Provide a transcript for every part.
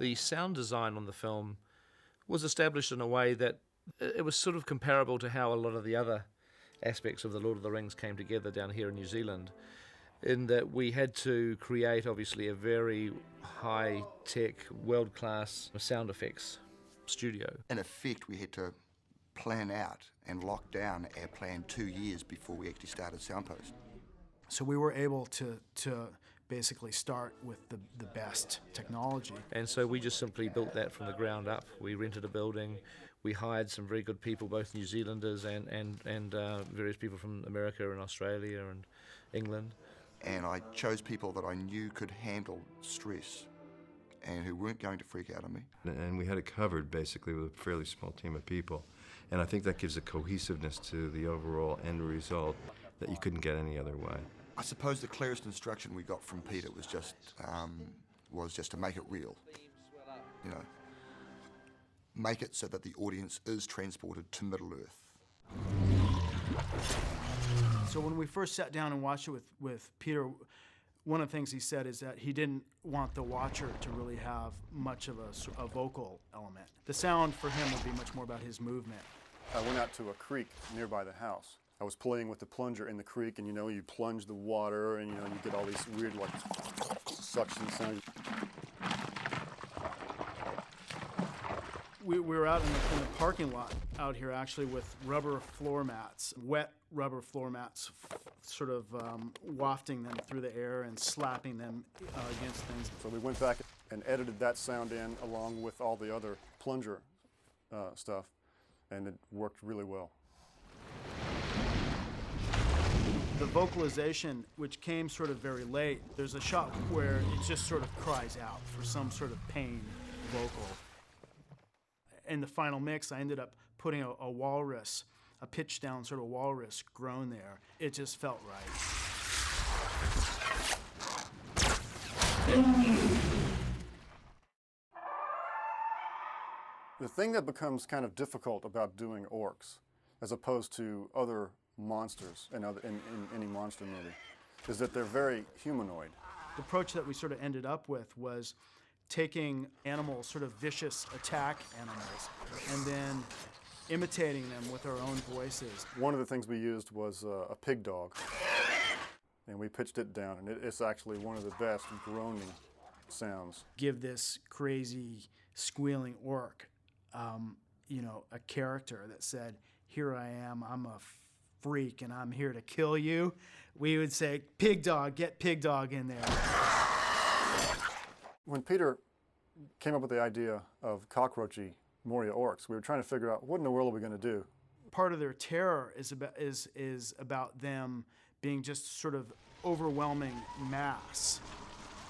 The sound design on the film was established in a way that it was sort of comparable to how a lot of the other aspects of the Lord of the Rings came together down here in New Zealand, in that we had to create, obviously, a very high-tech, world-class sound effects studio. In effect, we had to plan out and lock down our plan 2 years before we actually started Soundpost. So we were able to basically start with the best technology. And so we just simply built that from the ground up. We rented a building, we hired some very good people, both New Zealanders and various people from America and Australia and England. And I chose people that I knew could handle stress and who weren't going to freak out on me. And we had it covered basically with a fairly small team of people. And I think that gives a cohesiveness to the overall end result that you couldn't get any other way. I suppose the clearest instruction we got from Peter was just to make it real. You know, make it so that the audience is transported to Middle-earth. So when we first sat down and watched it with Peter, one of the things he said is that he didn't want the watcher to really have much of a vocal element. The sound for him would be much more about his movement. I went out to a creek nearby the house. I was playing with the plunger in the creek, and you plunge the water, and you get all these weird like suction sounds. We were out in the parking lot out here actually with rubber floor mats, wet rubber floor mats, sort of wafting them through the air and slapping them against things. So we went back and edited that sound in along with all the other plunger stuff, and it worked really well. The vocalization, which came sort of very late, there's a shot where it just sort of cries out for some sort of pain vocal. In the final mix, I ended up putting a walrus, a pitch down sort of walrus groan there. It just felt right. The thing that becomes kind of difficult about doing orcs, as opposed to other monsters in any monster movie, is that they're very humanoid. The approach that we sort of ended up with was taking animals, sort of vicious attack animals, and then imitating them with our own voices. One of the things we used was a pig dog, and we pitched it down, and it's actually one of the best groaning sounds. Give this crazy squealing orc, a character that said, "Here I am, I'm a freak, and I'm here to kill you." We would say, "Pig dog, get pig dog in there." When Peter came up with the idea of cockroachy Moria orcs, we were trying to figure out what in the world are we going to do. Part of their terror is about them being just sort of overwhelming mass.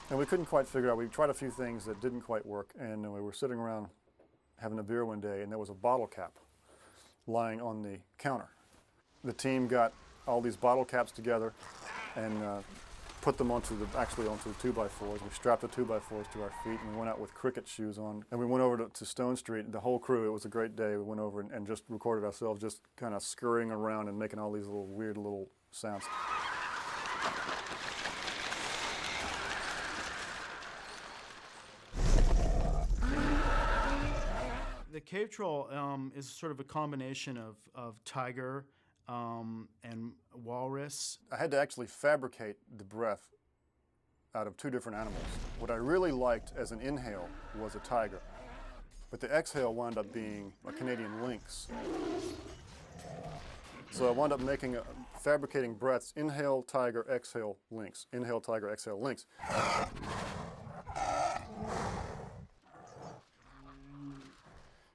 And we couldn't quite figure out. We tried a few things that didn't quite work, and we were sitting around having a beer one day, and there was a bottle cap lying on the counter. The team got all these bottle caps together and put them onto the 2x4s. We strapped the 2x4s to our feet, and we went out with cricket shoes on. And we went over to Stone Street, the whole crew. It was a great day. We went over and just recorded ourselves just kind of scurrying around and making all these little weird little sounds. The cave troll is sort of a combination of tiger and walrus. I had to actually fabricate the breath out of two different animals. What I really liked as an inhale was a tiger, but the exhale wound up being a Canadian lynx. So I wound up fabricating breaths: inhale, tiger, exhale, lynx. Inhale, tiger, exhale, lynx.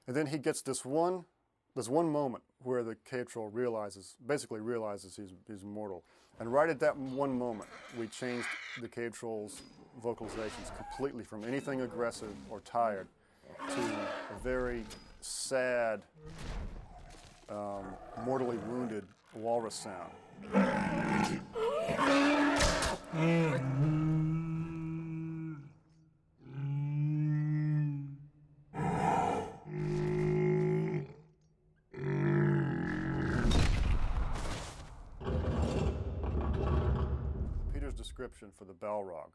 And then he gets this one moment where the cave troll basically realizes he's mortal. And right at that one moment, we changed the cave troll's vocalizations completely from anything aggressive or tired to a very sad, mortally wounded walrus sound. Description for the Balrog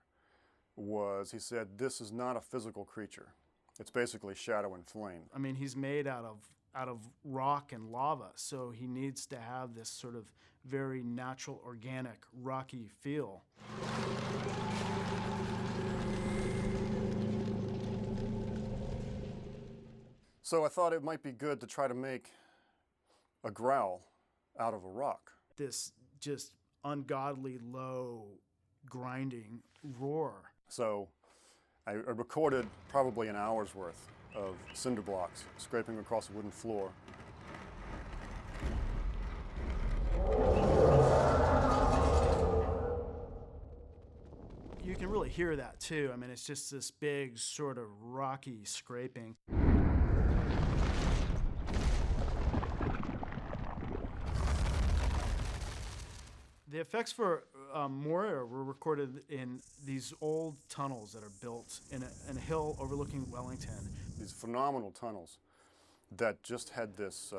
was, he said, "This is not a physical creature. It's basically shadow and flame. I mean, he's made out of rock and lava, so he needs to have this sort of very natural, organic, rocky feel. So I thought it might be good to try to make a growl out of a rock. This just ungodly low grinding roar. So I recorded probably an hour's worth of cinder blocks scraping across a wooden floor. You can really hear that too. I mean, it's just this big sort of rocky scraping. The effects for Moria were recorded in these old tunnels that are built in a hill overlooking Wellington. These phenomenal tunnels that just had this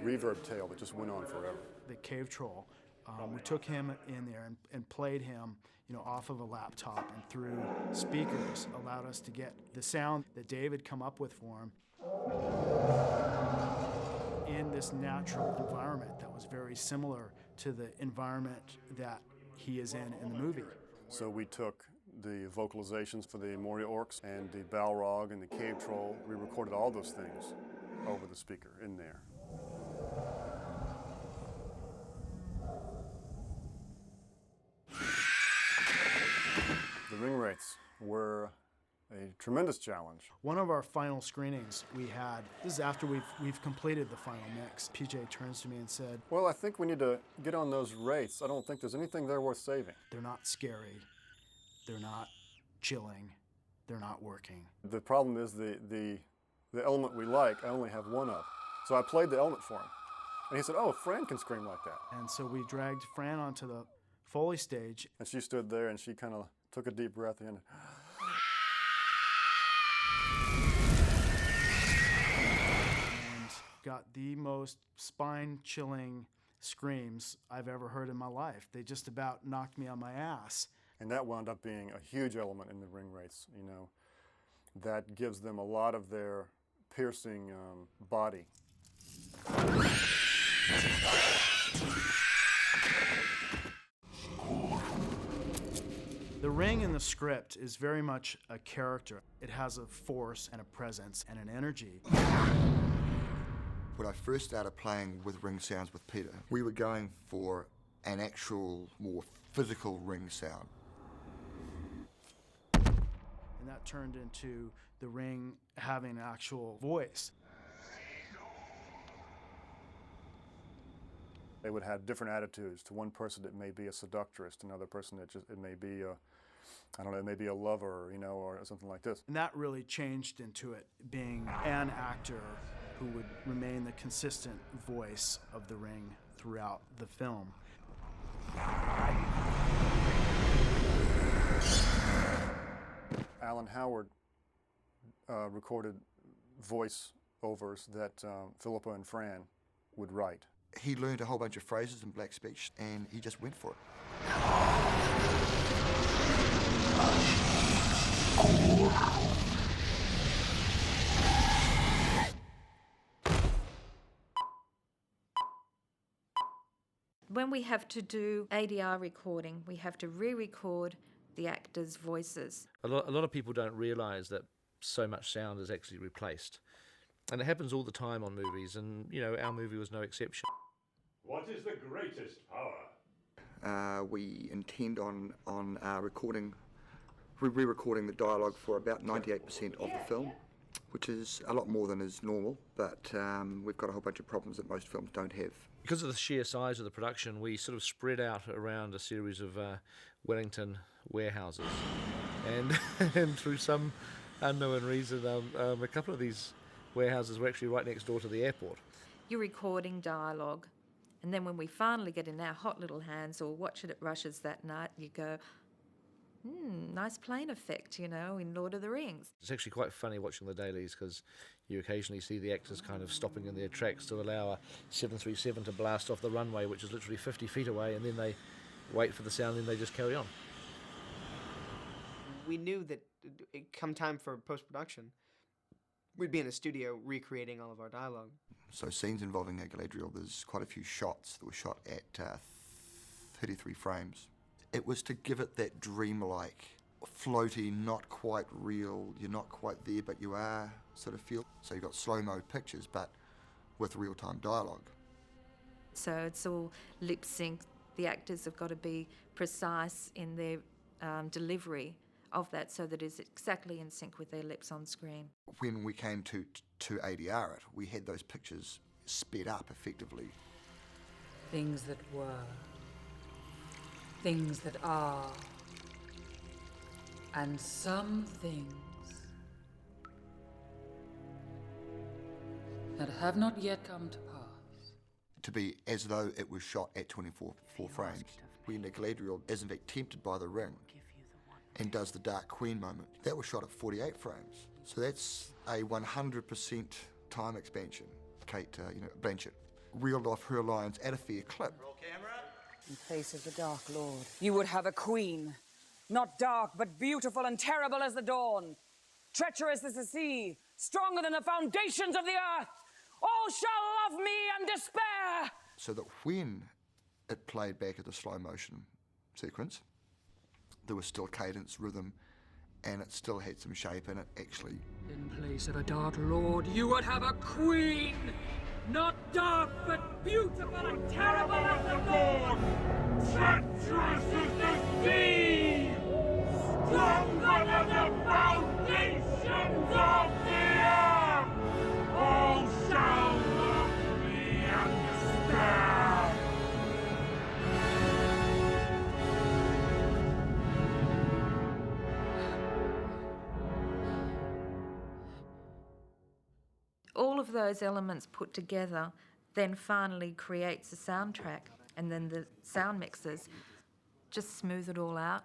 reverb tail that just went on forever. The cave troll, we took him in there and played him, off of a laptop and through speakers, allowed us to get the sound that Dave had come up with for him in this natural environment that was very similar to the environment that he is in the movie. So we took the vocalizations for the Moria Orcs and the Balrog and the Cave Troll. We recorded all those things over the speaker in there. The ring rates were a tremendous challenge. One of our final screenings we had, this is after we've completed the final mix. PJ turns to me and said, Well, I think we need to get on those rates. I don't think there's anything there worth saving. they're not scary, they're not chilling, they're not working. The problem is the element we like, I only have one of. So I played the element for him. And he said, oh, Fran can scream like that. And so we dragged Fran onto the Foley stage. And she stood there and she kind of took a deep breath in. And got the most spine-chilling screams I've ever heard in my life. They just about knocked me on my ass. And that wound up being a huge element in the ring rates, That gives them a lot of their piercing body. The ring in the script is very much a character. It has a force and a presence and an energy. When I first started playing with ring sounds with Peter, we were going for an actual, more physical ring sound. And that turned into the ring having an actual voice. They would have different attitudes. To one person, it may be a seductress. To another person, it may be it may be a lover, or something like this. And that really changed into it being an actor who would remain the consistent voice of the ring throughout the film. Alan Howard recorded voice overs that Philippa and Fran would write. He learned a whole bunch of phrases in black speech and he just went for it. When we have to do ADR recording, we have to re-record the actors' voices. A lot of people don't realise that so much sound is actually replaced. And it happens all the time on movies, and, our movie was no exception. What is the greatest power? We intend on re-recording the dialogue for about 98% of the film, which is a lot more than is normal, but we've got a whole bunch of problems that most films don't have. Because of the sheer size of the production, we sort of spread out around a series of Wellington warehouses. And through some unknown reason, a couple of these warehouses were actually right next door to the airport. You're recording dialogue, and then when we finally get in our hot little hands or watch it at Rush's that night, you go, nice plane effect, in Lord of the Rings. It's actually quite funny watching the dailies because you occasionally see the actors kind of stopping in their tracks to allow a 737 to blast off the runway, which is literally 50 feet away, and then they wait for the sound and then they just carry on. We knew that come time for post-production, we'd be in a studio recreating all of our dialogue. So scenes involving Galadriel, there's quite a few shots that were shot at 33 frames. It was to give it that dreamlike, floaty, not quite real, you're not quite there but you are sort of feel. So you've got slow-mo pictures but with real-time dialogue. So it's all lip sync. The actors have got to be precise in their delivery of that so that it's exactly in sync with their lips on screen. When we came to ADR it, we had those pictures sped up effectively. Things that were, things that are, and some things that have not yet come to pass. To be as though it was shot at 24 frames. When Galadriel is in fact tempted by the ring and does the Dark Queen moment, that was shot at 48 frames. So that's a 100% time expansion. Kate, Blanchett, reeled off her lines at a fair clip. In place of the Dark Lord, you would have a queen. Not dark, but beautiful and terrible as the dawn. Treacherous as the sea, stronger than the foundations of the earth. All shall love me and despair. So that when it played back at the slow motion sequence, there was still cadence, rhythm, and it still had some shape in it, actually. In place of a Dark Lord, you would have a queen. Not dark, but beautiful and terrible as the dawn. Treacherous as the sea, stronger than the foundations of the earth. All shall love me and despair. All of those elements put together then finally creates a soundtrack, and then the sound mixers just smooth it all out,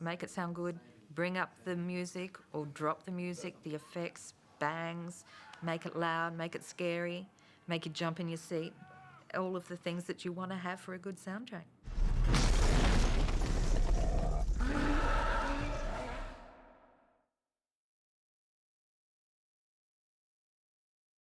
make it sound good, bring up the music or drop the music, the effects, bangs, make it loud, make it scary, make you jump in your seat, all of the things that you want to have for a good soundtrack.